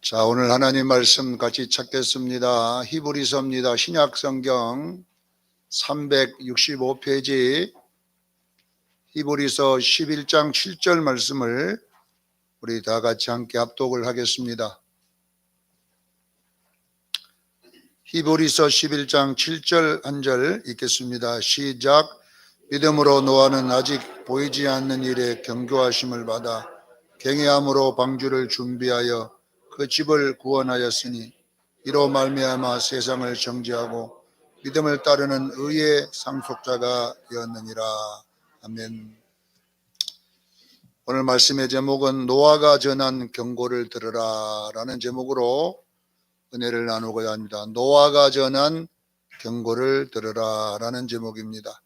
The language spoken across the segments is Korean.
자, 오늘 하나님 말씀 같이 찾겠습니다. 히브리서입니다. 신약 성경 365페이지 히브리서 11장 7절 말씀을 우리 다 같이 함께 합독을 하겠습니다. 히브리서 11장 7절 한 절 읽겠습니다. 시작. 믿음으로 노아는 아직 보이지 않는 일에 경고하심을 받아 경외함으로 방주를 준비하여 그 집을 구원하였으니 이로 말미암아 세상을 정죄하고 믿음을 따르는 의의 상속자가 되었느니라. 아멘. 오늘 말씀의 제목은 노아가 전한 경고를 들으라 라는 제목으로 은혜를 나누고자 합니다. 노아가 전한 경고를 들으라 라는 제목입니다.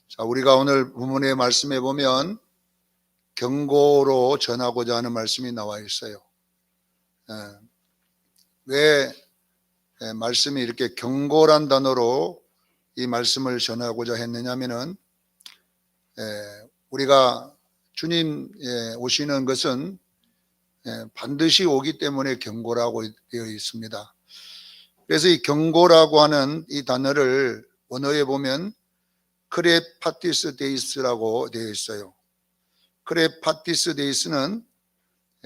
자, 우리가 오늘 본문의 말씀에 보면 경고로 전하고자 하는 말씀이 나와 있어요. 왜 말씀이 이렇게 경고란 단어로 이 말씀을 전하고자 했느냐면은 우리가 주님 오시는 것은 반드시 오기 때문에 경고라고 되어 있습니다. 그래서 이 경고라고 하는 이 단어를 원어에 보면 크레파티스 데이스라고 되어 있어요. 크레파티스 데이스는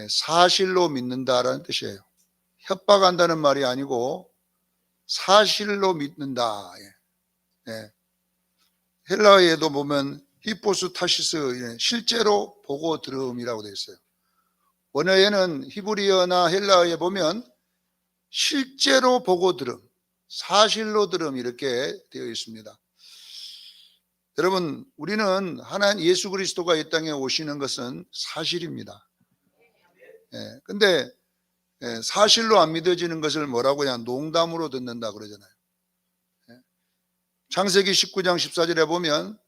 사실로 믿는다라는 뜻이에요. 협박한다는 말이 아니고 사실로 믿는다. 헬라어에도 보면 히포스타시스, 실제로 보고 들음이라고 되어 있어요. 원어에는 히브리어나 헬라어에 보면 실제로 보고 들음, 사실로 들음 이렇게 되어 있습니다. 여러분, 우리는 하나님 예수 그리스도가 이 땅에 오시는 것은 사실입니다. 근데 사실로 안 믿어지는 것을 뭐라고 그냥 농담으로 듣는다 그러잖아요. 창세기 19장 14절에 보면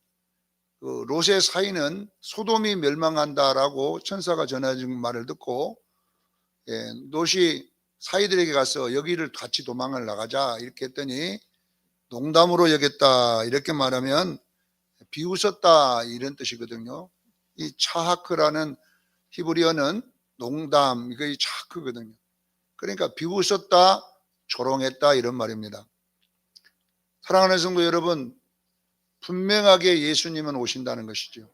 그 롯의 사위는 소돔이 멸망한다라고 천사가 전해준 말을 듣고 롯이 사위들에게 가서 여기를 같이 도망을 나가자 이렇게 했더니 농담으로 여겼다 이렇게 말하면 비웃었다 이런 뜻이거든요. 이 차하크라는 히브리어는 농담, 이거 이 차하크거든요. 그러니까 비웃었다, 조롱했다 이런 말입니다. 사랑하는 성도 여러분, 분명하게 예수님은 오신다는 것이죠.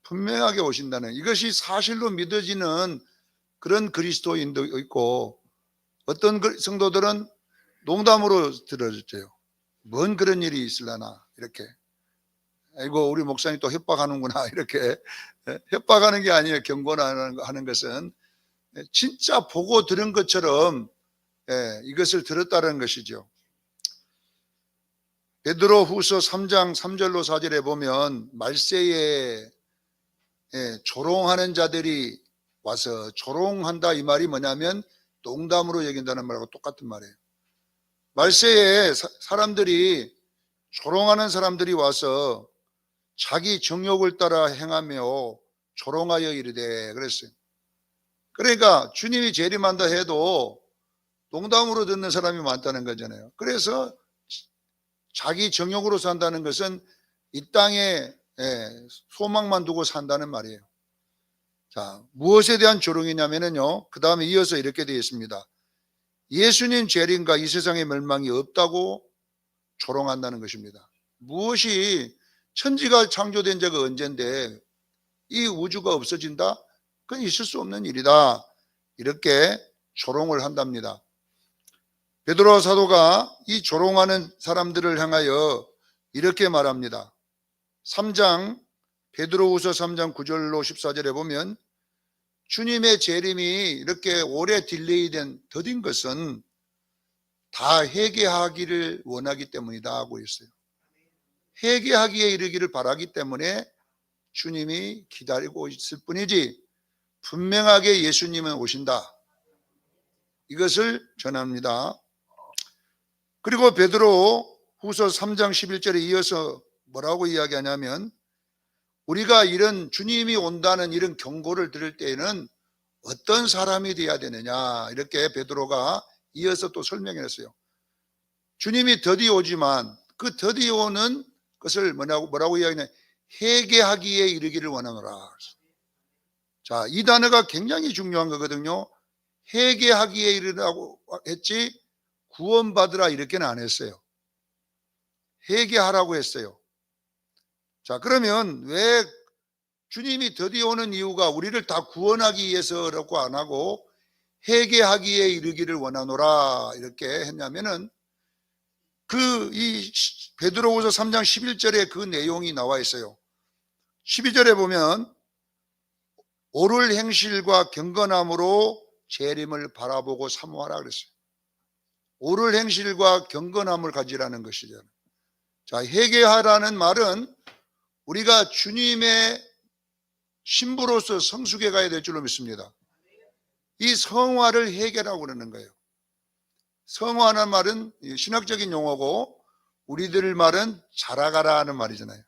분명하게 오신다는, 이것이 사실로 믿어지는 그런 그리스도인도 있고 어떤 성도들은 농담으로 들어줬죠. 뭔 그런 일이 있으려나 이렇게. 아이고 우리 목사님 또 협박하는구나 이렇게. 협박하는 게 아니에요. 경고하는 것은 진짜 보고 들은 것처럼 이것을 들었다는 것이죠. 베드로 후서 3장 3절로 4절에 보면 말세에 조롱하는 자들이 와서, 조롱한다 이 말이 뭐냐면 농담으로 여긴다는 말하고 똑같은 말이에요. 말세에 사람들이, 조롱하는 사람들이 와서 자기 정욕을 따라 행하며 조롱하여 이르되 그랬어요. 그러니까 주님이 재림한다 해도 농담으로 듣는 사람이 많다는 거잖아요. 그래서 자기 정욕으로 산다는 것은 이 땅에 소망만 두고 산다는 말이에요. 자, 무엇에 대한 조롱이냐면요, 그 다음에 이어서 이렇게 되어 있습니다. 예수님 재림과 이 세상의 멸망이 없다고 조롱한다는 것입니다. 무엇이, 천지가 창조된 지가 언젠데 이 우주가 없어진다? 그건 있을 수 없는 일이다. 이렇게 조롱을 한답니다. 베드로 사도가 이 조롱하는 사람들을 향하여 이렇게 말합니다. 3장, 베드로후서 3장 9절로 14절에 보면 주님의 재림이 이렇게 오래 딜레이된, 더딘 것은 다 회개하기를 원하기 때문이다 하고 있어요. 회개하기에 이르기를 바라기 때문에 주님이 기다리고 있을 뿐이지 분명하게 예수님은 오신다, 이것을 전합니다. 그리고 베드로 후서 3장 11절에 이어서 뭐라고 이야기하냐면 우리가 이런 주님이 온다는 이런 경고를 들을 때에는 어떤 사람이 되어야 되느냐, 이렇게 베드로가 이어서 또 설명했어요. 주님이 더디 오지만 그 더디 오는 것을 뭐라고 이야기하냐, 회개하기에 이르기를 원하노라. 자, 이 단어가 굉장히 중요한 거거든요. 회개하기에 이르라고 했지 구원받으라 이렇게는 안 했어요. 회개하라고 했어요. 자, 그러면 왜 주님이 드디어 오는 이유가 우리를 다 구원하기 위해서라고 안 하고 회개하기에 이르기를 원하노라 이렇게 했냐면은 이 베드로후서 3장 11절에 그 내용이 나와 있어요. 12절에 보면 옳을 행실과 경건함으로 재림을 바라보고 사모하라 그랬어요. 옳을 행실과 경건함을 가지라는 것이죠. 자, 회개하라는 말은 우리가 주님의 신부로서 성숙해 가야 될 줄로 믿습니다. 이 성화를 회개라고 그러는 거예요. 성화라는 말은 신학적인 용어고 우리들 말은 자라가라 하는 말이잖아요.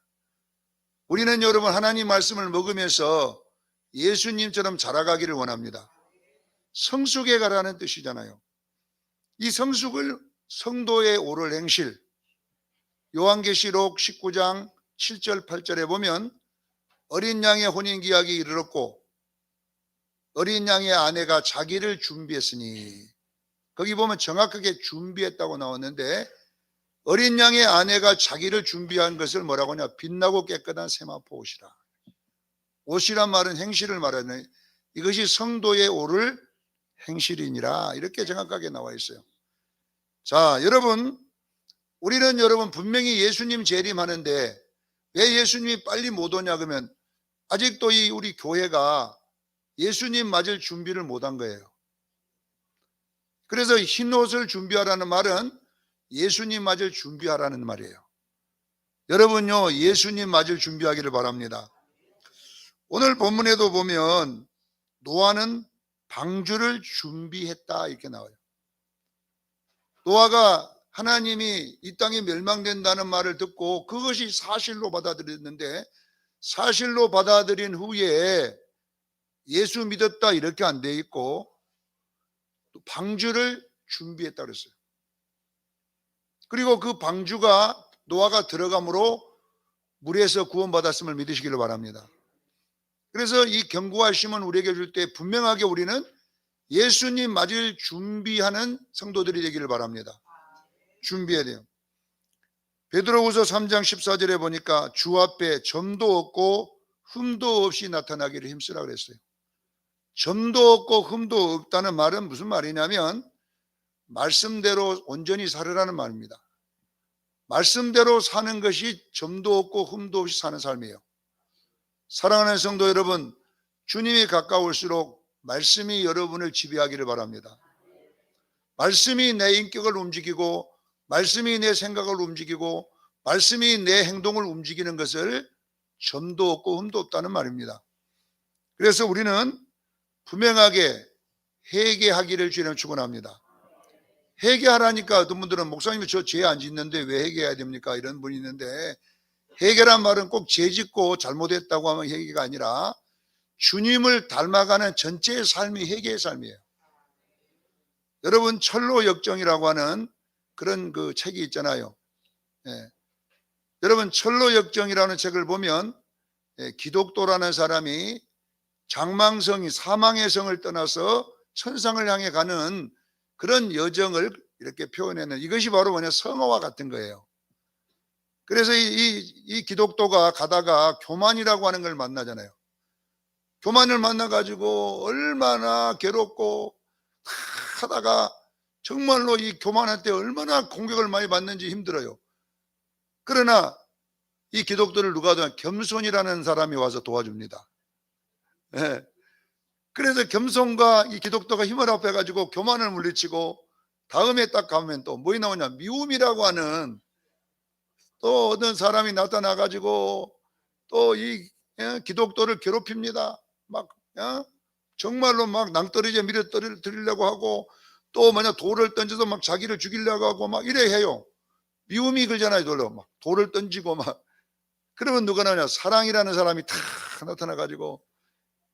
우리는 여러분 하나님 말씀을 먹으면서 예수님처럼 자라가기를 원합니다. 성숙해 가라는 뜻이잖아요. 이 성숙을 성도의 옳을 행실, 요한계시록 19장 7절 8절에 보면 어린 양의 혼인기약이 이르렀고 어린 양의 아내가 자기를 준비했으니, 거기 보면 정확하게 준비했다고 나왔는데 어린 양의 아내가 자기를 준비한 것을 뭐라고 하냐, 빛나고 깨끗한 세마포 옷이라. 옷이란 말은 행실을 말하는, 이것이 성도의 옳을 행실이니라 이렇게 정확하게 나와 있어요. 자, 여러분, 우리는 여러분 분명히 예수님 재림하는데 왜 예수님이 빨리 못 오냐 그러면 아직도 우리 교회가 예수님 맞을 준비를 못한 거예요. 그래서 흰 옷을 준비하라는 말은 예수님 맞을 준비하라는 말이에요. 여러분요, 예수님 맞을 준비하기를 바랍니다. 오늘 본문에도 보면 노아는 방주를 준비했다 이렇게 나와요. 노아가 하나님이 이 땅이 멸망된다는 말을 듣고 그것이 사실로 받아들였는데, 사실로 받아들인 후에 예수 믿었다 이렇게 안 돼 있고 또 방주를 준비했다 그랬어요. 그리고 그 방주가 노아가 들어감으로 물에서 구원받았음을 믿으시기를 바랍니다. 그래서 이 경고하심은 우리에게 줄 때 분명하게 우리는 예수님 맞을 준비하는 성도들이 되기를 바랍니다. 준비해야 돼요. 베드로후서 3장 14절에 보니까 주 앞에 점도 없고 흠도 없이 나타나기를 힘쓰라 그랬어요. 점도 없고 흠도 없다는 말은 무슨 말이냐면 말씀대로 온전히 살으라는 말입니다. 말씀대로 사는 것이 점도 없고 흠도 없이 사는 삶이에요. 사랑하는 성도 여러분, 주님이 가까울수록 말씀이 여러분을 지배하기를 바랍니다. 말씀이 내 인격을 움직이고 말씀이 내 생각을 움직이고 말씀이 내 행동을 움직이는 것을 점도 없고 흠도 없다는 말입니다. 그래서 우리는 분명하게 회개하기를 주님 축원합니다. 회개하라니까 어떤 분들은 목사님이 저 죄 안 짓는데 왜 회개해야 됩니까? 이런 분이 있는데, 회개란 말은 꼭 죄 짓고 잘못했다고 하면 회개가 아니라 주님을 닮아가는 전체의 삶이 회개의 삶이에요. 여러분, 철로 역정이라고 하는 그런 그 책이 있잖아요. 여러분, 철로 역정이라는 책을 보면 기독도라는 사람이 장망성이 사망의 성을 떠나서 천상을 향해 가는 그런 여정을 이렇게 표현해는, 이것이 바로 뭐냐, 성화와 같은 거예요. 그래서 이 기독도가 가다가 교만이라고 하는 걸 만나잖아요. 교만을 만나가지고 얼마나 괴롭고 하다가 정말로 이 교만할 때 얼마나 공격을 많이 받는지 힘들어요. 그러나 이 기독도를 누가 도와? 겸손이라는 사람이 와서 도와줍니다. 네. 그래서 겸손과 이 기독도가 힘을 합해가지고 교만을 물리치고 다음에 딱 가면 또 뭐이 나오냐, 미움이라고 하는 또 어떤 사람이 나타나가지고 또 이 기독도를 괴롭힙니다. 막 정말로 막 낭떠러지에 밀어뜨리려고 하고 또 뭐냐, 돌을 던져서 막 자기를 죽이려고 하고 막 이래 해요. 미움이 그러잖아요. 막 돌을 던지고 막. 그러면 누가 나오냐, 사랑이라는 사람이 탁 나타나가지고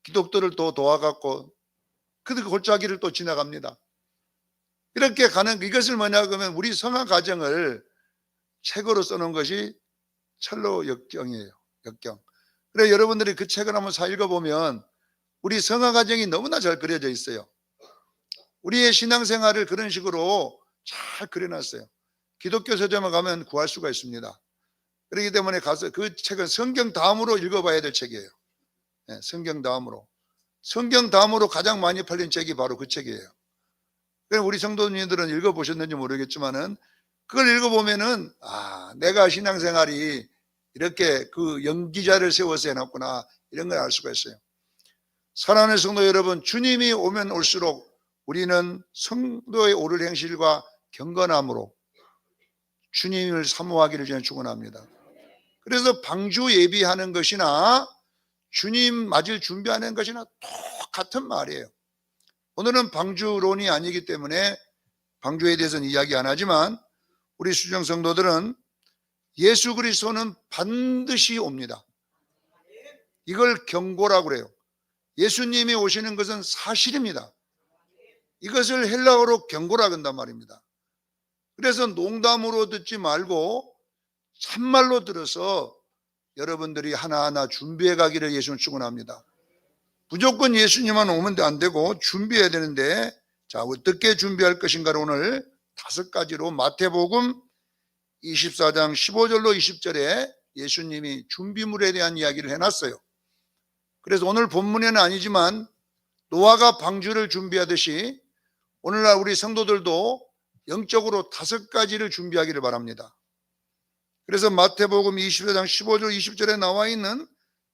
기독도를 또 도와갖고 그 골짜기를 또 지나갑니다. 이렇게 가는, 이것을 뭐냐 그러면 우리 성화 과정을 책으로 써놓은 것이 철로 역경이에요. 역경. 그래 여러분들이 그 책을 한번 사 읽어보면 우리 성화 과정이 너무나 잘 그려져 있어요. 우리의 신앙생활을 그런 식으로 잘 그려놨어요. 기독교 서점에 가면 구할 수가 있습니다. 그렇기 때문에 가서 그 책은 성경 다음으로 읽어봐야 될 책이에요. 네, 성경 다음으로. 성경 다음으로 가장 많이 팔린 책이 바로 그 책이에요. 우리 성도님들은 읽어보셨는지 모르겠지만은 그걸 읽어보면은 내가 신앙생활이 이렇게 그 연기자를 세워서 해놨구나 이런 걸 알 수가 있어요. 사랑하는 성도 여러분, 주님이 오면 올수록 우리는 성도의 옳은 행실과 경건함으로 주님을 사모하기를 저는 축원합니다. 그래서 방주 예비하는 것이나 주님 맞을 준비하는 것이나 똑같은 말이에요. 오늘은 방주론이 아니기 때문에 방주에 대해서는 이야기 안 하지만 우리 수정 성도들은 예수 그리스도는 반드시 옵니다. 이걸 경고라고 그래요. 예수님이 오시는 것은 사실입니다. 이것을 헬라어로 경고라고 한단 말입니다. 그래서 농담으로 듣지 말고 참말로 들어서 여러분들이 하나하나 준비해 가기를 예수는 축원합니다. 무조건 예수님만 오면 안 되고 준비해야 되는데, 자, 어떻게 준비할 것인가를 오늘 5가지로 마태복음 24장 15절로 20절에 예수님이 준비물에 대한 이야기를 해놨어요. 그래서 오늘 본문에는 아니지만 노아가 방주를 준비하듯이 오늘날 우리 성도들도 영적으로 5가지를 준비하기를 바랍니다. 그래서 마태복음 24장 15절 20절에 나와 있는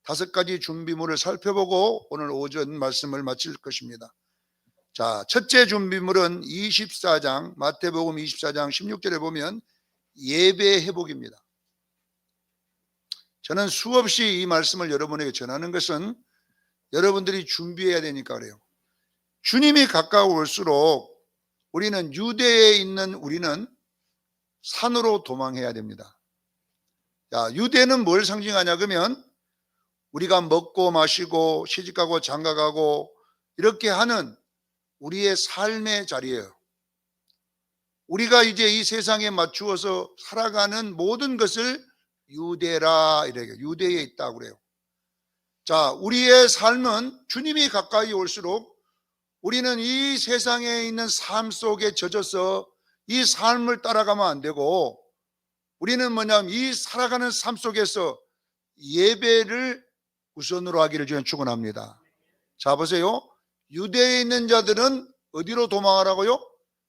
5가지 준비물을 살펴보고 오늘 오전 말씀을 마칠 것입니다. 자, 첫째 준비물은 24장 마태복음 24장 16절에 보면 예배 회복입니다. 저는 수없이 이 말씀을 여러분에게 전하는 것은 여러분들이 준비해야 되니까 그래요. 주님이 가까울수록 우리는 유대에 있는 우리는 산으로 도망해야 됩니다. 자, 유대는 뭘 상징하냐 그러면 우리가 먹고 마시고 시집가고 장가가고 이렇게 하는 우리의 삶의 자리예요. 우리가 이제 이 세상에 맞추어서 살아가는 모든 것을 유대라 이래요. 유대에 있다고 그래요. 자, 우리의 삶은 주님이 가까이 올수록 우리는 이 세상에 있는 삶 속에 젖어서 이 삶을 따라가면 안 되고 우리는 뭐냐면 이 살아가는 삶 속에서 예배를 우선으로 하기를 저는 축원합니다. 자, 보세요. 유대에 있는 자들은 어디로 도망하라고요?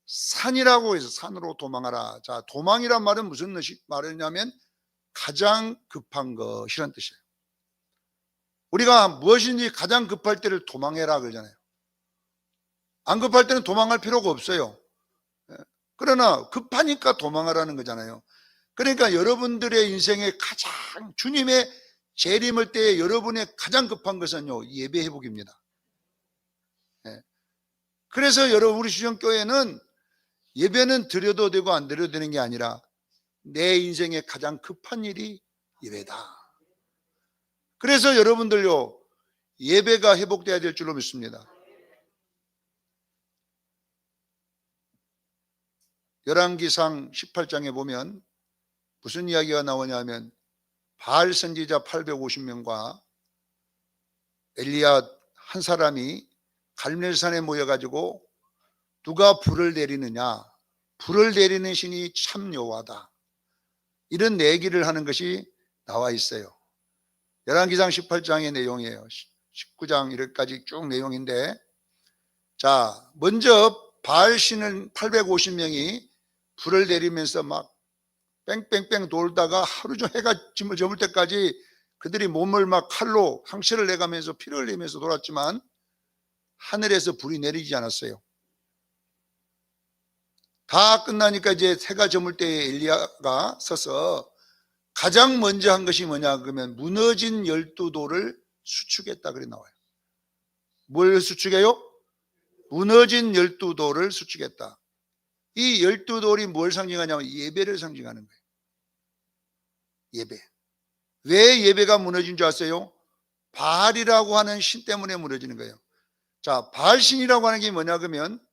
산이라고 해서 산으로 도망하라. 자, 도망이란 말은 무슨 말이냐면 가장 급한 것이란 뜻이에요. 우리가 무엇인지 가장 급할 때를 도망해라 그러잖아요. 안 급할 때는 도망할 필요가 없어요. 그러나 급하니까 도망하라는 거잖아요. 그러니까 여러분들의 인생에 가장 주님의 재림을 때에 여러분의 가장 급한 것은요, 예배 회복입니다. 그래서 여러분 우리 수정교회는 예배는 드려도 되고 안 드려도 되는 게 아니라 내 인생에 가장 급한 일이 예배다. 그래서 여러분들요, 예배가 회복돼야 될 줄로 믿습니다. 열왕기상 18장에 보면 무슨 이야기가 나오냐면 바알 선지자 850명과 엘리야 한 사람이 갈멜산에 모여가지고 누가 불을 내리느냐, 불을 내리는 신이 참 여호와다, 이런 내기를 하는 것이 나와 있어요. 열왕기상 18장의 내용이에요. 19장 이렇게까지 쭉 내용인데, 자, 먼저 바알 신은 850명이 불을 내리면서 막 뺑뺑뺑 돌다가 하루 종일 해가 저물 때까지 그들이 몸을 막 칼로 상처를 내가면서 피를 흘리면서 돌았지만 하늘에서 불이 내리지 않았어요. 다 끝나니까 이제 해가 저물 때에 엘리야가 서서 가장 먼저 한 것이 뭐냐 그러면 무너진 12돌을 수축했다 그래 나와요. 뭘 수축해요? 무너진 12돌을 수축했다. 이 12돌이 뭘 상징하냐면 예배를 상징하는 거예요. 예배. 왜 예배가 무너진 줄 아세요? 바알이라고 하는 신 때문에 무너지는 거예요. 자, 바알 신이라고 하는 게 뭐냐 그러면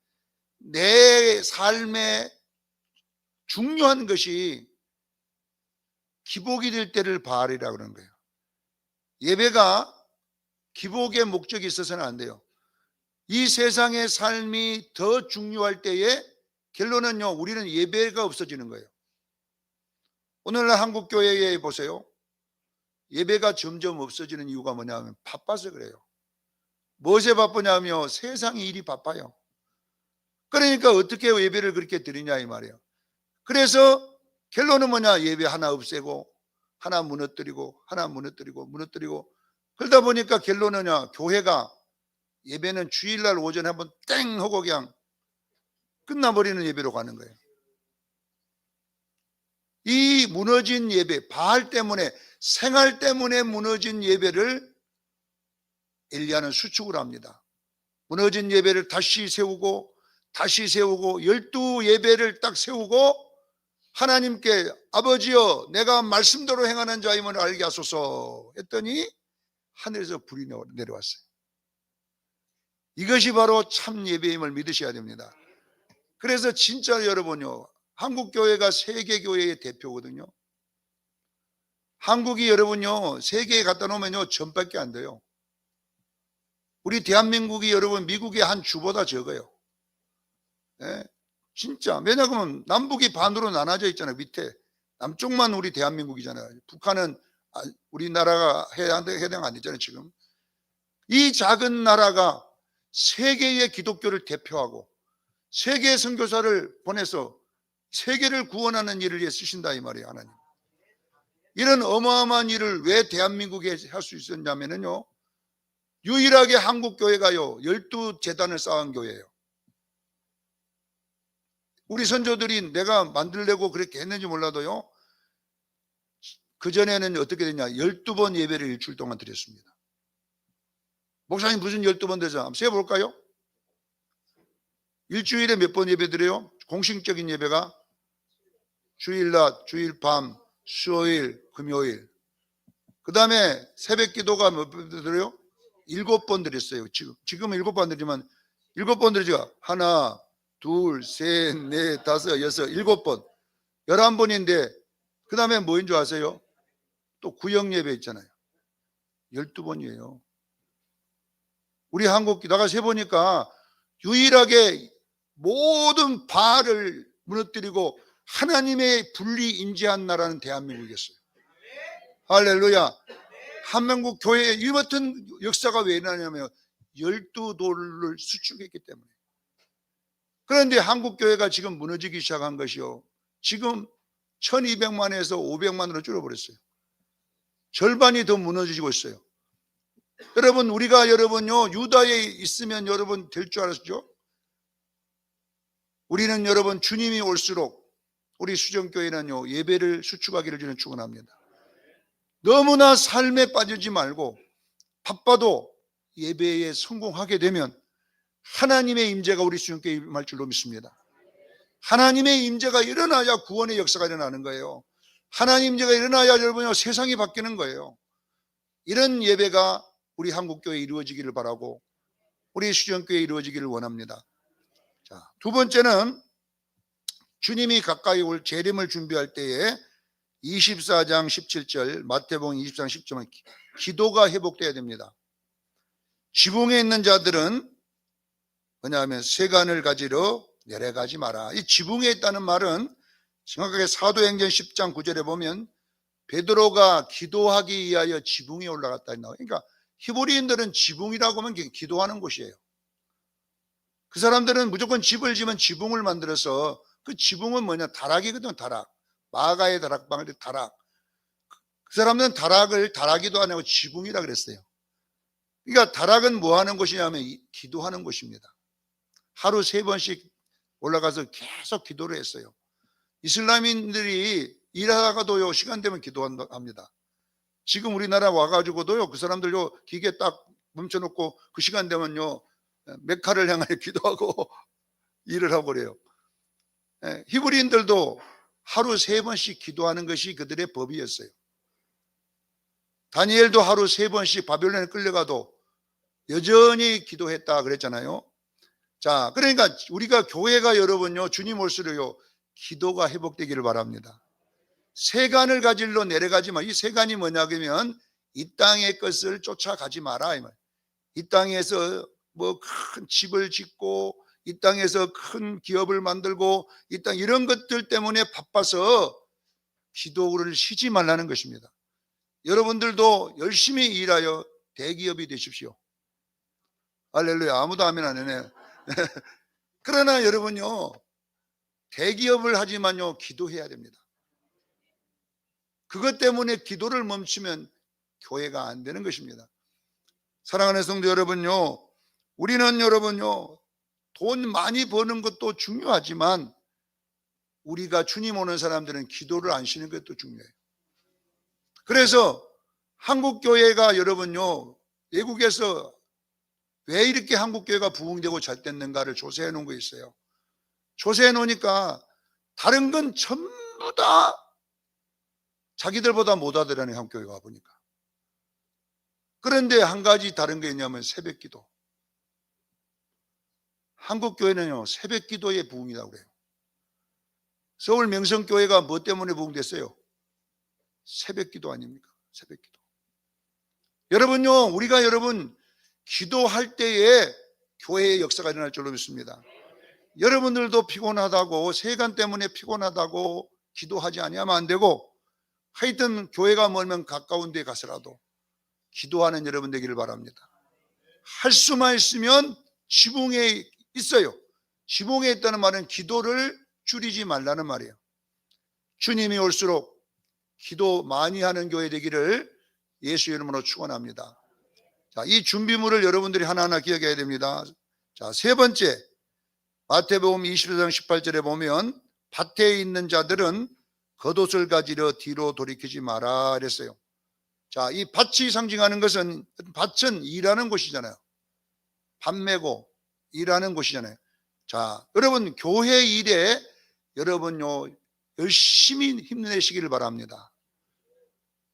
내 삶에 중요한 것이 기복이 될 때를 바알이라고 그러는 거예요. 예배가 기복의 목적이 있어서는 안 돼요. 이 세상의 삶이 더 중요할 때에 결론은요, 우리는 예배가 없어지는 거예요. 오늘날 한국 교회에 보세요. 예배가 점점 없어지는 이유가 뭐냐면 바빠서 그래요. 무엇에 바쁘냐면 세상의 일이 바빠요. 그러니까 어떻게 예배를 그렇게 드리냐 이 말이에요. 그래서 결론은 뭐냐, 예배 하나 없애고 하나 무너뜨리고 하나 무너뜨리고 그러다 보니까 결론은요, 교회가 예배는 주일날 오전에 한번 땡 하고 그냥 끝나버리는 예배로 가는 거예요. 이 무너진 예배, 바알 때문에, 생활 때문에 무너진 예배를 엘리야는 수축을 합니다. 무너진 예배를 다시 세우고 12 예배를 딱 세우고 하나님께 아버지여 내가 말씀대로 행하는 자임을 알게 하소서 했더니 하늘에서 불이 내려왔어요. 이것이 바로 참 예배임을 믿으셔야 됩니다. 그래서 진짜 여러분요, 한국교회가 세계교회의 대표거든요. 한국이 여러분요, 세계에 갖다 놓으면요, 전밖에 안 돼요. 우리 대한민국이 여러분 미국의 한 주보다 적어요. 네? 진짜. 왜냐하면 남북이 반으로 나눠져 있잖아요. 밑에 남쪽만 우리 대한민국이잖아요. 북한은 우리나라가 해당 안 되잖아요. 지금 이 작은 나라가 세계의 기독교를 대표하고 세계 선교사를 보내서 세계를 구원하는 일을 위해 쓰신다 이 말이에요. 하나님. 이런 어마어마한 일을 왜 대한민국에 할 수 있었냐면요, 유일하게 한국교회가요 12재단을 쌓은 교회예요. 우리 선조들이 내가 만들려고 그렇게 했는지 몰라도요, 그전에는 어떻게 됐냐, 12번 예배를 일주일 동안 드렸습니다. 목사님 무슨 12번 되죠? 한번 세볼까요? 일주일에 몇 번 예배 드려요? 공식적인 예배가 주일낮, 주일밤, 수요일, 금요일. 그 다음에 새벽 기도가 몇 번 드려요? 7번 드렸어요. 지금은 7번 드리지만 7번 드리죠. 하나, 둘, 셋, 넷, 다섯, 여섯, 7번. 11번인데 그 다음에 뭐인 줄 아세요? 또 구역 예배 있잖아요. 12번이에요. 우리 한국 나가 세보니까 유일하게 모든 바알을 무너뜨리고 하나님의 분리 인지한 나라는 대한민국이었어요. 할렐루야. 한민국 교회에 이 같은 역사가 왜 나냐면 12돌을 수축했기 때문에. 그런데 한국 교회가 지금 무너지기 시작한 것이요, 지금 1200만에서 500만으로 줄어버렸어요. 절반이 더 무너지고 있어요. 여러분, 우리가 여러분요 유다에 있으면 여러분 될 줄 알았죠? 우리는 여러분 주님이 올수록 우리 수정교회는요 예배를 수축하기를 저는 축원합니다. 너무나 삶에 빠지지 말고 바빠도 예배에 성공하게 되면 하나님의 임재가 우리 수정교회에 임할 줄로 믿습니다. 하나님의 임재가 일어나야 구원의 역사가 일어나는 거예요. 하나님 임재가 일어나야 여러분요 세상이 바뀌는 거예요. 이런 예배가 우리 한국교회에 이루어지기를 바라고 우리 수정교회에 이루어지기를 원합니다. 자, 두 번째는 주님이 가까이 올 재림을 준비할 때에 24장 17절, 마태복음 24장 10절은 기도가 회복돼야 됩니다. 지붕에 있는 자들은 뭐냐면 세간을 가지러 내려가지 마라. 이 지붕에 있다는 말은 정확하게 사도행전 10장 9절에 보면 베드로가 기도하기 위하여 지붕에 올라갔다 나와요. 그러니까 히브리인들은 지붕이라고 하면 기도하는 곳이에요. 그 사람들은 무조건 집을 지면 지붕을 만들어서 그 지붕은 뭐냐, 다락이거든. 다락. 마가의 다락방을 다락. 그 사람들은 다락을 다락이도 안 하고 지붕이라 그랬어요. 그러니까 다락은 뭐 하는 곳이냐면 기도하는 곳입니다. 하루 3번씩 올라가서 계속 기도를 했어요. 이슬람인들이 일하다가도요 시간 되면 기도합니다. 지금 우리나라 와가지고도요 그 사람들요 기계 딱 멈춰놓고 그 시간 되면요 메카를 향하여 기도하고 일을 하고 그래요. 히브리인들도 하루 3번씩 기도하는 것이 그들의 법이었어요. 다니엘도 하루 3번씩 바벨론에 끌려가도 여전히 기도했다 그랬잖아요. 자, 그러니까 우리가 교회가 여러분요 주님 올수록요 기도가 회복되기를 바랍니다. 세간을 가질러 내려가지 마. 이 세간이 뭐냐 그러면 이 땅의 것을 쫓아가지 마라 이 말. 이 땅에서 뭐 큰 집을 짓고 이 땅에서 큰 기업을 만들고 이 땅 이런 것들 때문에 바빠서 기도를 쉬지 말라는 것입니다. 여러분들도 열심히 일하여 대기업이 되십시오. 할렐루야. 아무도 아멘 안 하네. 그러나 여러분요, 대기업을 하지만요, 기도해야 됩니다. 그것 때문에 기도를 멈추면 교회가 안 되는 것입니다. 사랑하는 성도 여러분요, 우리는 여러분요, 돈 많이 버는 것도 중요하지만 우리가 주님 오는 사람들은 기도를 안 쉬는 것도 중요해요. 그래서 한국 교회가 여러분요, 외국에서 왜 이렇게 한국 교회가 부흥되고 잘 됐는가를 조사해 놓은 거 있어요. 조사해 놓으니까 다른 건 전부 다 자기들보다 못하더라는 한국 교회가 보니까. 그런데 한 가지 다른 게 있냐면 새벽 기도. 한국 교회는요, 새벽 기도의 부흥이라고 그래요. 서울 명성교회가 뭐 때문에 부흥됐어요? 새벽 기도 아닙니까? 새벽 기도. 여러분요, 우리가 여러분 기도할 때에 교회의 역사가 일어날 줄로 믿습니다. 여러분들도 피곤하다고, 세간 때문에 피곤하다고 기도하지 아니하면 안 되고, 하여튼 교회가 멀면 가까운 데 가서라도 기도하는 여러분 되기를 바랍니다. 할 수만 있으면 지붕에 있어요. 지붕에 있다는 말은 기도를 줄이지 말라는 말이에요. 주님이 올수록 기도 많이 하는 교회 되기를 예수 이름으로 축원합니다. 자, 이 준비물을 여러분들이 하나하나 기억해야 됩니다. 자, 세 번째, 마태복음 24장 18절에 보면 밭에 있는 자들은 겉옷을 가지러 뒤로 돌이키지 마라 그랬어요. 자, 이 밭이 상징하는 것은, 밭은 일하는 곳이잖아요. 밭 메고 일하는 곳이잖아요. 자, 여러분 교회 일에 여러분요 열심히 힘내시기를 바랍니다.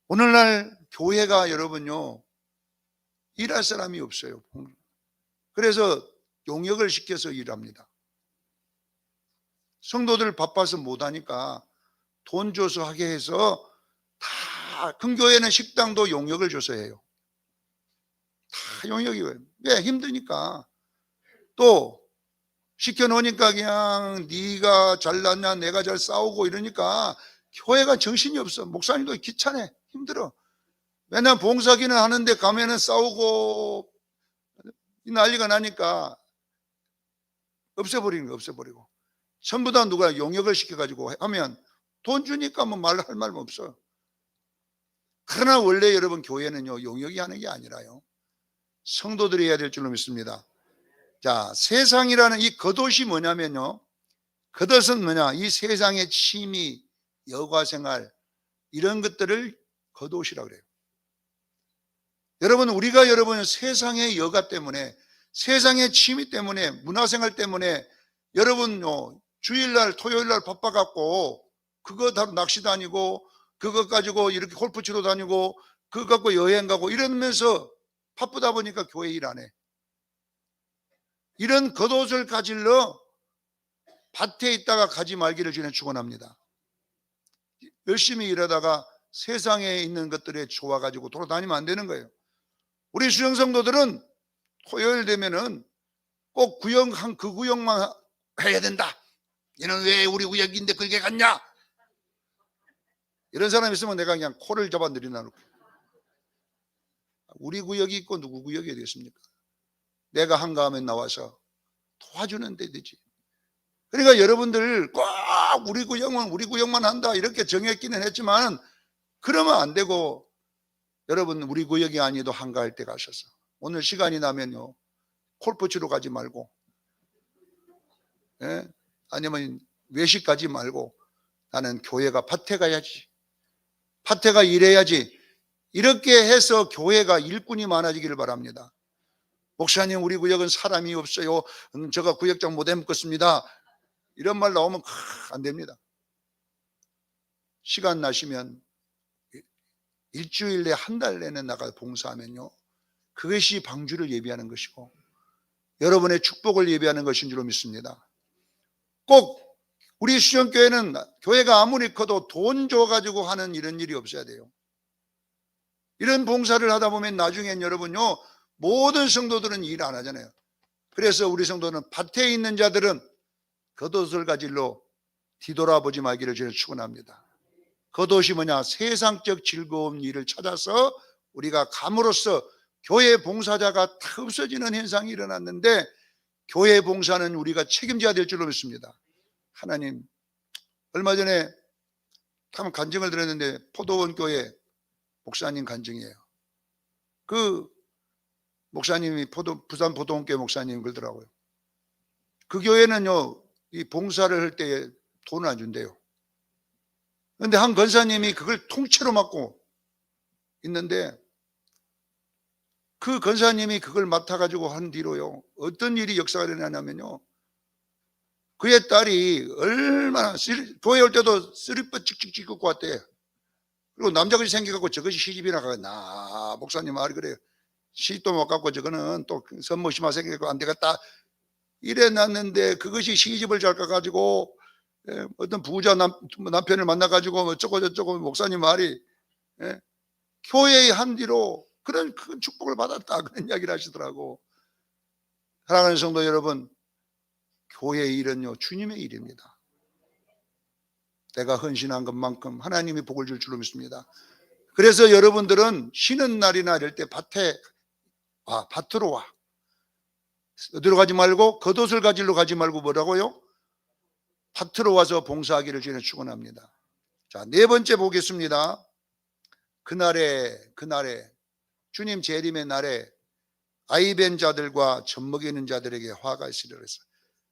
오늘날 교회가 여러분요 일할 사람이 없어요. 그래서 용역을 시켜서 일합니다. 성도들 바빠서 못하니까 돈 줘서 하게 해서 다 큰 교회는 식당도 용역을 줘서 해요. 다 용역이에요. 왜? 힘드니까. 또 시켜놓으니까 그냥 네가 잘났냐 내가 잘 싸우고 이러니까 교회가 정신이 없어. 목사님도 귀찮아. 힘들어. 맨날 봉사기는 하는데 가면은 싸우고 난리가 나니까 없애버리는 거 없애버리고. 전부 다 누가 용역을 시켜가지고 하면 돈 주니까 뭐 말할 말 없어요. 그러나 원래 여러분 교회는요 용역이 하는 게 아니라요 성도들이 해야 될 줄로 믿습니다. 자, 세상이라는 이 겉옷이 뭐냐면요, 겉옷은 뭐냐, 이 세상의 취미, 여가생활 이런 것들을 겉옷이라고 그래요. 여러분 우리가 여러분 세상의 여가 때문에, 세상의 취미 때문에, 문화생활 때문에 여러분요 주일날 토요일날 바빠갖고 그거 다 낚시 다니고 그거 가지고 이렇게 골프 치러 다니고 그거 갖고 여행 가고 이러면서 바쁘다 보니까 교회 일 안 해. 이런 겉옷을 가질러 밭에 있다가 가지 말기를 주님 축원합니다. 열심히 일하다가 세상에 있는 것들에 좋아가지고 돌아다니면 안 되는 거예요. 우리 수영성도들은 토요일 되면은 꼭 구역 그 구역만 해야 된다. 얘는 왜 우리 구역인데 그렇게 갔냐? 이런 사람 있으면 내가 그냥 코를 잡아 내려놔. 우리 구역이 있고 누구 구역이 되겠습니까? 내가 한가하면 나와서 도와주는 데 되지. 그러니까 여러분들 꼭 우리 구역만 한다 이렇게 정했기는 했지만 그러면 안 되고, 여러분 우리 구역이 아니도 한가할 때 가셔서 오늘 시간이 나면요 골프 치러 가지 말고, 예? 아니면 외식 가지 말고 나는 교회가 밭에 가야지, 밭에 가 일해야지, 이렇게 해서 교회가 일꾼이 많아지기를 바랍니다. 목사님 우리 구역은 사람이 없어요. 제가 구역장 못 해먹겠습니다. 이런 말 나오면 안 됩니다. 시간 나시면 일주일에 한 달 내내 나가 봉사하면요 그것이 방주를 예비하는 것이고 여러분의 축복을 예비하는 것인 줄로 믿습니다. 꼭 우리 수영교회는 교회가 아무리 커도 돈 줘가지고 하는 이런 일이 없어야 돼요. 이런 봉사를 하다 보면 나중엔 여러분요 모든 성도들은 일 안 하잖아요. 그래서 우리 성도는 밭에 있는 자들은 겉옷을 가질로 뒤돌아보지 말기를 저는 축원합니다. 겉옷이 뭐냐? 세상적 즐거운 일을 찾아서 우리가 감으로써 교회 봉사자가 다 없어지는 현상이 일어났는데, 교회 봉사는 우리가 책임져야 될 줄로 믿습니다. 하나님, 얼마 전에 참 간증을 들었는데, 포도원 교회 목사님 간증이에요. 그 목사님이 부산 포도원교회 목사님 그러더라고요. 그 교회는요, 이 봉사를 할 때 돈을 안 준대요. 그런데 한 권사님이 그걸 통째로 맡고 있는데, 그 권사님이 그걸 맡아가지고 한 뒤로요, 어떤 일이 역사가 일어나냐면요, 그의 딸이 얼마나 교회 올 때도 쓰리뻗 찍찍 찍고 왔대. 그리고 남자같이 생겨갖고 저것이 시집이 나가. 나 목사님 말이 그래요. 시집도 못 갖고 저거는 또 선모심화 생겨갖고 안 되겠다 이래 놨는데, 그것이 시집을 잘 가가지고 어떤 부자 남편을 만나가지고 어쩌고 저쩌고 목사님 말이 교회의 한 뒤로 그런 큰 축복을 받았다, 그런 이야기를 하시더라고. 사랑하는 성도 여러분, 교회의 일은요 주님의 일입니다. 내가 헌신한 것만큼 하나님이 복을 줄 줄로 믿습니다. 그래서 여러분들은 쉬는 날이나 이럴 때 밭으로 와. 어디로 가지 말고, 겉옷을 가지러 가지 말고 뭐라고요? 밭으로 와서 봉사하기를 저는 축원합니다. 자, 네 번째 보겠습니다. 그날에 주님 재림의 날에 아이 뵌 자들과 젖먹이는 자들에게 화가 있으리라 했어요.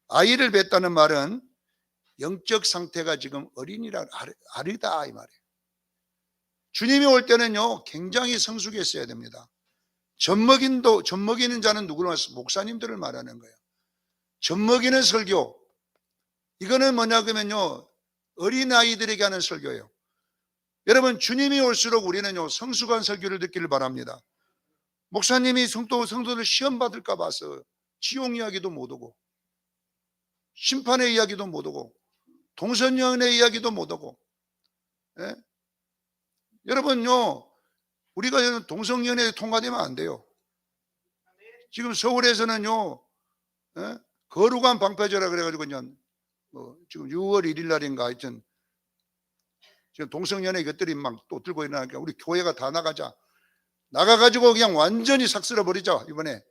아이를 뵀다는 말은 영적 상태가 지금 어린이라 아리다 이 말이에요. 주님이 올 때는요 굉장히 성숙했어야 됩니다. 젖먹이는 자는 누구를 말해서 목사님들을 말하는 거예요. 젖먹이는 설교, 이거는 뭐냐 그러면요 어린아이들에게 하는 설교예요. 여러분, 주님이 올수록 우리는요 성숙한 설교를 듣기를 바랍니다. 목사님이 성도들 시험 받을까 봐서 지옥 이야기도 못 오고, 심판의 이야기도 못 오고, 동성연애 이야기도 못 오고. 예? 여러분요, 우리가 동성연애 통과되면 안 돼요. 지금 서울에서는요 거룩한 방패제라 그래가지고 그냥 지금 6월 1일 날인가 하여튼 지금 동성연애 이것들이 막 또 들고 일어나니까 우리 교회가 다 나가가지고 그냥 완전히 삭슬어 버리자 이번에.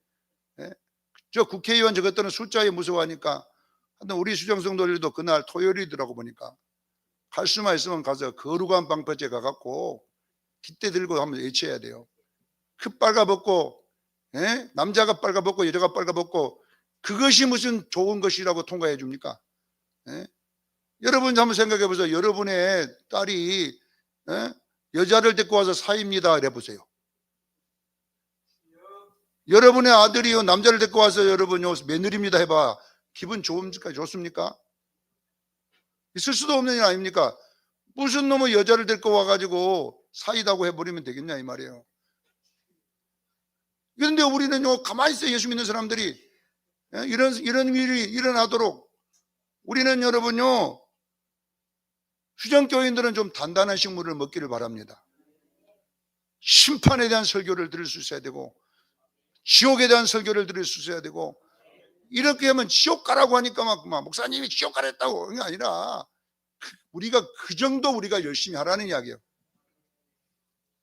저 국회의원 저것들은 숫자에 무서워하니까 하여튼 우리 수정성도들도 그날 토요일이더라고 보니까 갈 수만 있으면 가서 거룩한 방패제 가갖고 깃대 들고 한번 외쳐야 돼요. 그 빨가벗고 남자가 빨가벗고 여자가 빨가벗고 그것이 무슨 좋은 것이라고 통과해 줍니까? 여러분 한번 생각해 보세요. 여러분의 딸이 여자를 데리고 와서 사입니다 이래 보세요. 여러분의 아들이요 남자를 데리고 와서 여러분요 며느리입니다 해봐. 기분 좋습니까? 있을 수도 없는 일 아닙니까? 무슨 놈의 여자를 데리고 와가지고 사이다고 해버리면 되겠냐 이 말이에요. 그런데 우리는요 가만히 있어. 예수 믿는 사람들이 이런 일이 일어나도록 우리는 여러분요 수정교인들은 좀 단단한 식물을 먹기를 바랍니다. 심판에 대한 설교를 들을 수 있어야 되고, 지옥에 대한 설교를 들을 수 있어야 되고, 이렇게 하면 지옥 가라고 하니까 막 목사님이 지옥 가랬다고 그런 게 아니라 우리가 그 정도 우리가 열심히 하라는 이야기예요.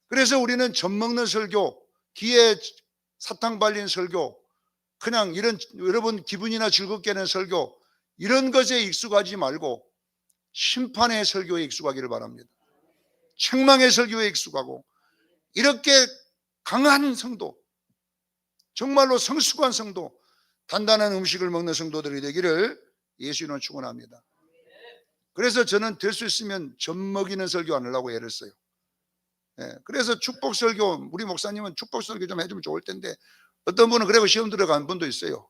그래서 우리는 젖먹는 설교, 귀에 사탕 발린 설교, 그냥 이런 여러분 기분이나 즐겁게 하는 설교, 이런 것에 익숙하지 말고 심판의 설교에 익숙하기를 바랍니다. 책망의 설교에 익숙하고, 이렇게 강한 성도, 정말로 성숙한 성도, 단단한 음식을 먹는 성도들이 되기를 예수님은 축원합니다. 그래서 저는 될 수 있으면 젖먹이는 설교 안 하려고 애를 써요. 그래서 축복 설교, 우리 목사님은 축복 설교 좀 해주면 좋을 텐데 어떤 분은 그래고 시험 들어간 분도 있어요.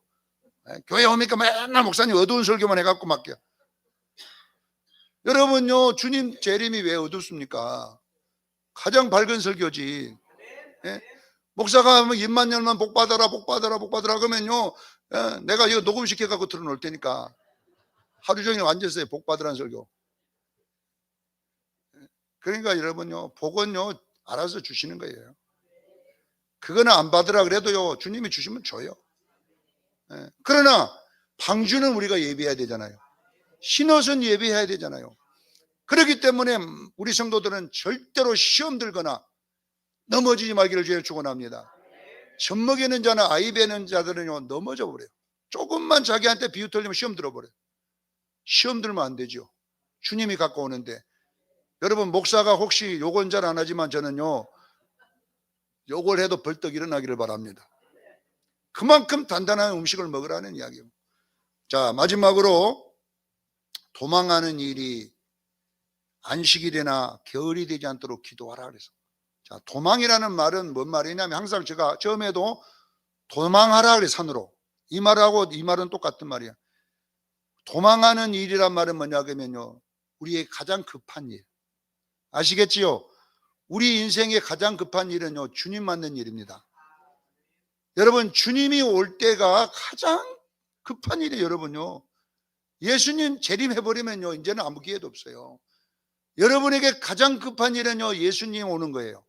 교회 오니까 맨날 목사님 어두운 설교만 해갖고 맡겨. 여러분요 주님 재림이 왜 어둡습니까? 가장 밝은 설교지. 목사가 입만 열면 복 받아라 복 받아라 복 받아라 그러면요 내가 이거 녹음시켜 갖고 틀어놓을 테니까 하루 종일 앉아서 복 받으라는 설교. 그러니까 여러분요 복은요 알아서 주시는 거예요. 그거는 안 받으라 그래도요, 주님이 주시면 줘요. 예. 그러나 방주는 우리가 예비해야 되잖아요. 신옷은 예비해야 되잖아요. 그렇기 때문에 우리 성도들은 절대로 시험 들거나 넘어지지 말기를 주에 축원합니다. 젖먹이는 자나 아이 베는 자들은요, 넘어져 버려요. 조금만 자기한테 비유 틀리면 시험 들어버려요. 시험 들면 안 되죠. 주님이 갖고 오는데. 여러분, 목사가 혹시 욕은 잘 안 하지만 저는요, 욕을 해도 벌떡 일어나기를 바랍니다. 그만큼 단단한 음식을 먹으라는 이야기예요. 자, 마지막으로 도망하는 일이 안식일이나 겨울이 되지 않도록 기도하라 그래서. 자, 도망이라는 말은 뭔 말이냐면, 항상 제가 처음에도 도망하라 그래, 산으로. 이 말하고 이 말은 똑같은 말이야. 도망하는 일이란 말은 뭐냐면요, 우리의 가장 급한 일. 아시겠지요? 우리 인생의 가장 급한 일은요, 주님 만난 일입니다. 여러분, 주님이 올 때가 가장 급한 일이에요, 여러분요. 예수님 재림해버리면요, 이제는 아무 기회도 없어요. 여러분에게 가장 급한 일은요, 예수님 오는 거예요.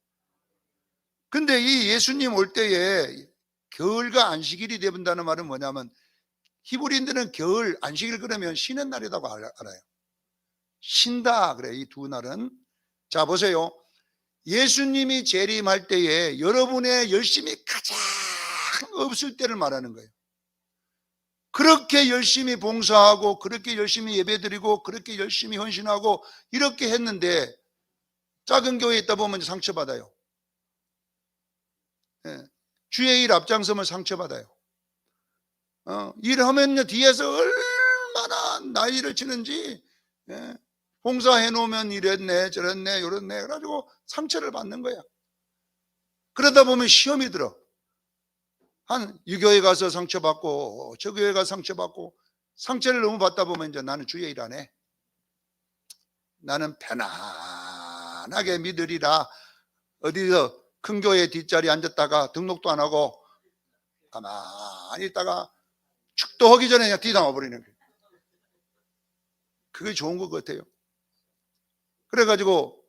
근데 이 예수님 올 때에 겨울과 안식일이 되는다는 말은 뭐냐면, 히브리인들은 겨울, 안식일 그러면 쉬는 날이라고 알아요. 쉰다 그래, 이 두 날은. 자, 보세요. 예수님이 재림할 때에 여러분의 열심이 가장 없을 때를 말하는 거예요. 그렇게 열심히 봉사하고, 그렇게 열심히 예배드리고, 그렇게 열심히 헌신하고 이렇게 했는데 작은 교회에 있다 보면 상처받아요. 예. 주의 일 앞장서면 상처받아요. 일하면요, 뒤에서 얼마나 난리를 치는지, 예. 봉사해 놓으면 이랬네 저랬네 요랬네 그래가지고 상처를 받는 거야. 그러다 보면 시험이 들어. 이 교회 가서 상처받고 저 교회 가서 상처받고, 상처를 너무 받다 보면 이제 나는 주의 일 안 해. 나는 편안하게 믿으리라. 어디서 큰 교회 뒷자리에 앉았다가 등록도 안 하고 가만히 있다가 축도하기 전에 그냥 뒤담아 버리는 거예요. 그게 좋은 것 같아요. 그래가지고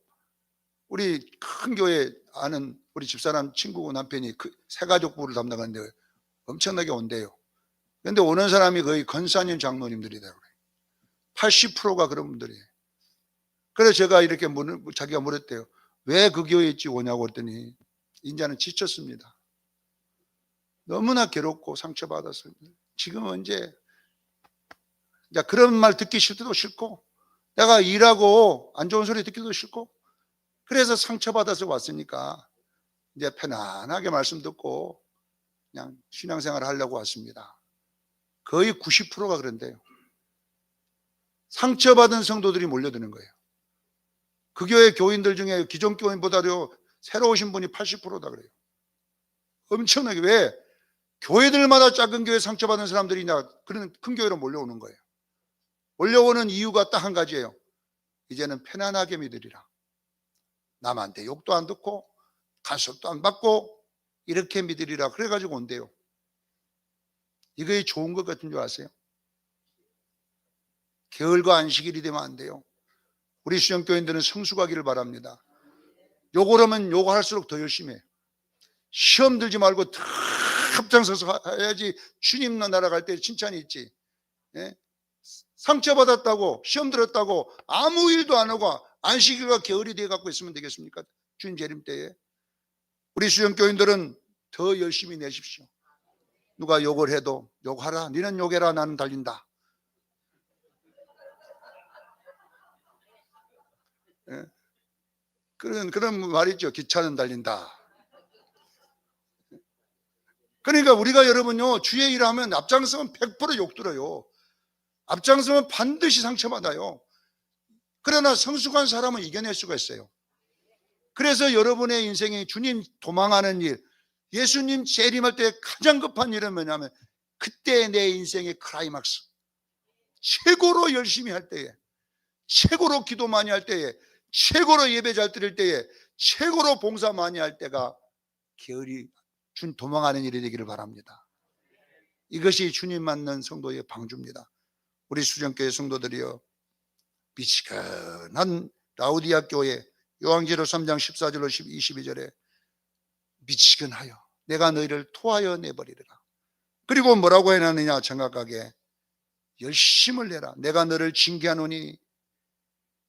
우리 큰 교회 아는 우리 집사람 친구고 남편이 그 새가족부를 담당하는데 엄청나게 온대요. 그런데 오는 사람이 거의 권사님 장로님들이더라고요. 80%가 그런 분들이에요. 그래서 제가 이렇게 자기가 물었대요. 왜 그 교회에 있지 오냐고 그랬더니 이제는 지쳤습니다. 너무나 괴롭고 상처받았어요. 지금은 이제 그런 말 듣기 싫기도 싫고, 내가 일하고 안 좋은 소리 듣기도 싫고, 그래서 상처받아서 왔으니까 이제 편안하게 말씀 듣고 그냥 신앙생활을 하려고 왔습니다. 거의 90%가 그런데요. 상처받은 성도들이 몰려드는 거예요. 그 교회 교인들 중에 기존 교인보다도 새로 오신 분이 80%다 그래요. 엄청나게. 왜? 교회들마다 작은 교회 상처받은 사람들이 그런 큰 교회로 몰려오는 거예요. 몰려오는 이유가 딱 한 가지예요. 이제는 편안하게 믿으리라. 남한테 욕도 안 듣고 간섭도 안 받고 이렇게 믿으리라. 그래가지고 온대요. 이게 좋은 것 같은 줄 아세요? 겨울과 안식일이 되면 안 돼요. 우리 수영교인들은 성숙하기를 바랍니다. 욕을 하면 욕할수록 더 열심히 해. 시험 들지 말고 더 앞장서서 해야지 주님 나라 갈 때 칭찬이 있지. 예? 상처받았다고 시험 들었다고 아무 일도 안 하고 안식일과 겨울이 되어 갖고 있으면 되겠습니까? 주님 재림 때에. 우리 수영교인들은 더 열심히 내십시오. 누가 욕을 해도 욕하라. 니는 욕해라. 나는 달린다. 예? 그런 말이 있죠. 기차는 달린다. 그러니까 우리가 여러분요, 주의 일을 하면 앞장서면 100% 욕들어요. 앞장서면 반드시 상처받아요. 그러나 성숙한 사람은 이겨낼 수가 있어요. 그래서 여러분의 인생에 주님 도망하는 일, 예수님 재림할 때 가장 급한 일은 뭐냐면, 그때 내 인생의 클라이막스, 최고로 열심히 할 때에, 최고로 기도 많이 할 때에, 최고로 예배 잘 드릴 때에, 최고로 봉사 많이 할 때가 게으리 준 도망하는 일이 되기를 바랍니다. 이것이 주님 맞는 성도의 방주입니다. 우리 수정교회 성도들이여, 미치근한 라우디아 교회 요한계시록 3장 14절로 22절에 미치근하여 내가 너희를 토하여 내버리리라. 그리고 뭐라고 해놨느냐 정확하게 열심을 내라. 내가 너를 징계하노니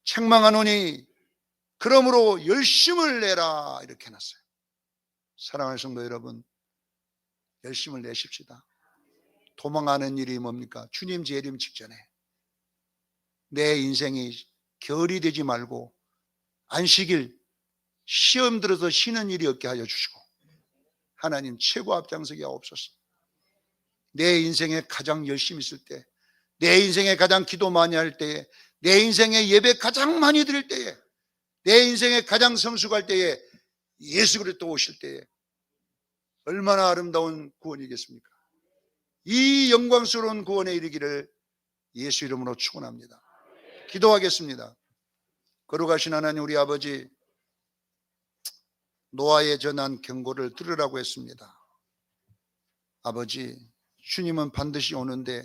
책망하노니 그러므로 열심을 내라 이렇게 해놨어요. 사랑하는 성도 여러분, 열심을 내십시다. 도망하는 일이 뭡니까? 주님 재림 직전에 내 인생이 결이 되지 말고 안식일 시험 들어서 쉬는 일이 없게 하여 주시고 하나님 최고 앞장서게 하옵소서. 내 인생에 가장 열심히 있을 때, 내 인생에 가장 기도 많이 할 때에, 내 인생에 예배 가장 많이 드릴 때에, 내 인생에 가장 성숙할 때에, 예수 그리스도 오실 때에 얼마나 아름다운 구원이겠습니까? 이 영광스러운 구원에 이르기를 예수 이름으로 축원합니다. 기도하겠습니다. 거룩하신 하나님 우리 아버지, 노아의 전한 경고를 들으라고 했습니다. 아버지, 주님은 반드시 오는데